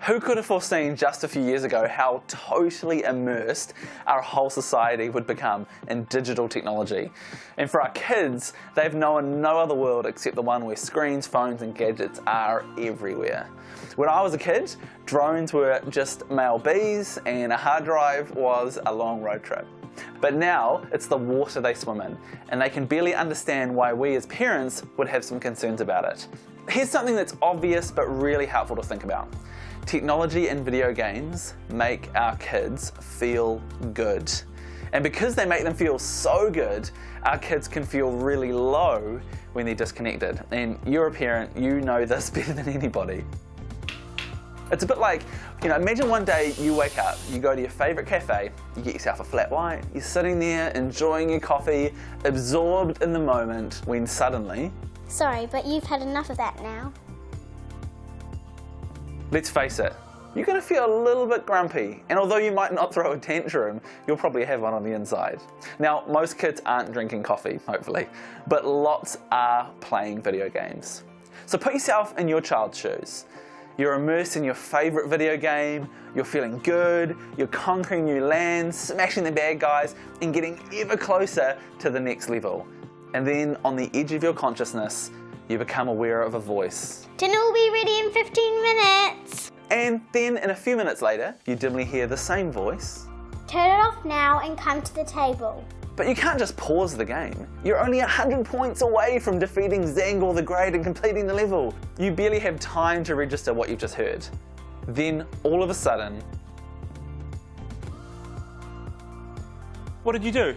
Who could have foreseen just a few years ago how totally immersed our whole society would become in digital technology? And for our kids, they've known no other world except the one where screens, phones and gadgets are everywhere. When I was a kid, drones were just male bees and a hard drive was a long road trip. But now it's the water they swim in, and they can barely understand why we as parents would have some concerns about it. Here's something that's obvious but really helpful to think about. Technology and video games make our kids feel good. And because they make them feel so good, our kids can feel really low when they're disconnected. And you're a parent, you know this better than anybody. It's a bit like, imagine one day you wake up, you go to your favorite cafe, you get yourself a flat white, you're sitting there enjoying your coffee, absorbed in the moment, when suddenly... Sorry, but you've had enough of that now. Let's face it, you're going to feel a little bit grumpy, and although you might not throw a tantrum, you'll probably have one on the inside. Now, most kids aren't drinking coffee, hopefully, but lots are playing video games. So put yourself in your child's shoes. You're immersed in your favourite video game, you're feeling good, you're conquering new lands, smashing the bad guys, and getting ever closer to the next level. And then, on the edge of your consciousness, you become aware of a voice. Dinner will be ready in 15 minutes. And then, in a few minutes later, you dimly hear the same voice. Turn it off now and come to the table. But you can't just pause the game. You're only 100 points away from defeating Zangor the Great and completing the level. You barely have time to register what you've just heard. Then, all of a sudden... What did you do?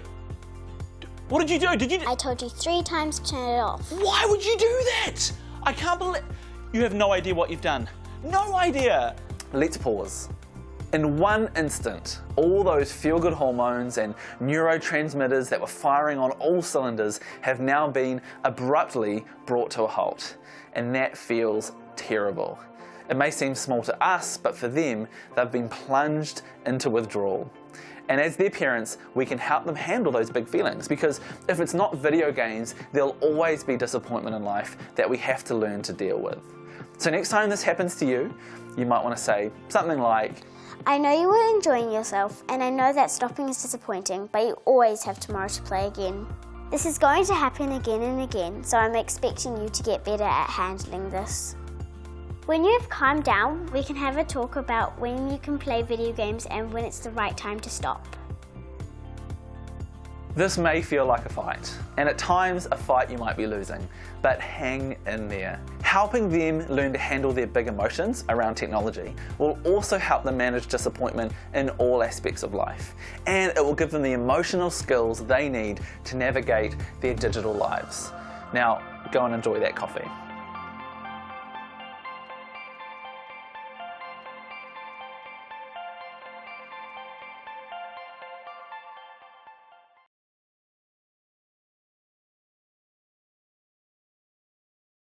What did you do? I told you 3 times to turn it off. Why would you do that? I can't believe... You have no idea what you've done. No idea. Let's pause. In one instant, all those feel-good hormones and neurotransmitters that were firing on all cylinders have now been abruptly brought to a halt. And that feels terrible. It may seem small to us, but for them, they've been plunged into withdrawal. And as their parents, we can help them handle those big feelings, because if it's not video games, there'll always be disappointment in life that we have to learn to deal with. So next time this happens to you, you might want to say something like, I know you were enjoying yourself, and I know that stopping is disappointing, but you always have tomorrow to play again. This is going to happen again and again, so I'm expecting you to get better at handling this. When you've calmed down, we can have a talk about when you can play video games and when it's the right time to stop. This may feel like a fight, and at times a fight you might be losing, but hang in there. Helping them learn to handle their big emotions around technology will also help them manage disappointment in all aspects of life, and it will give them the emotional skills they need to navigate their digital lives. Now, go and enjoy that coffee.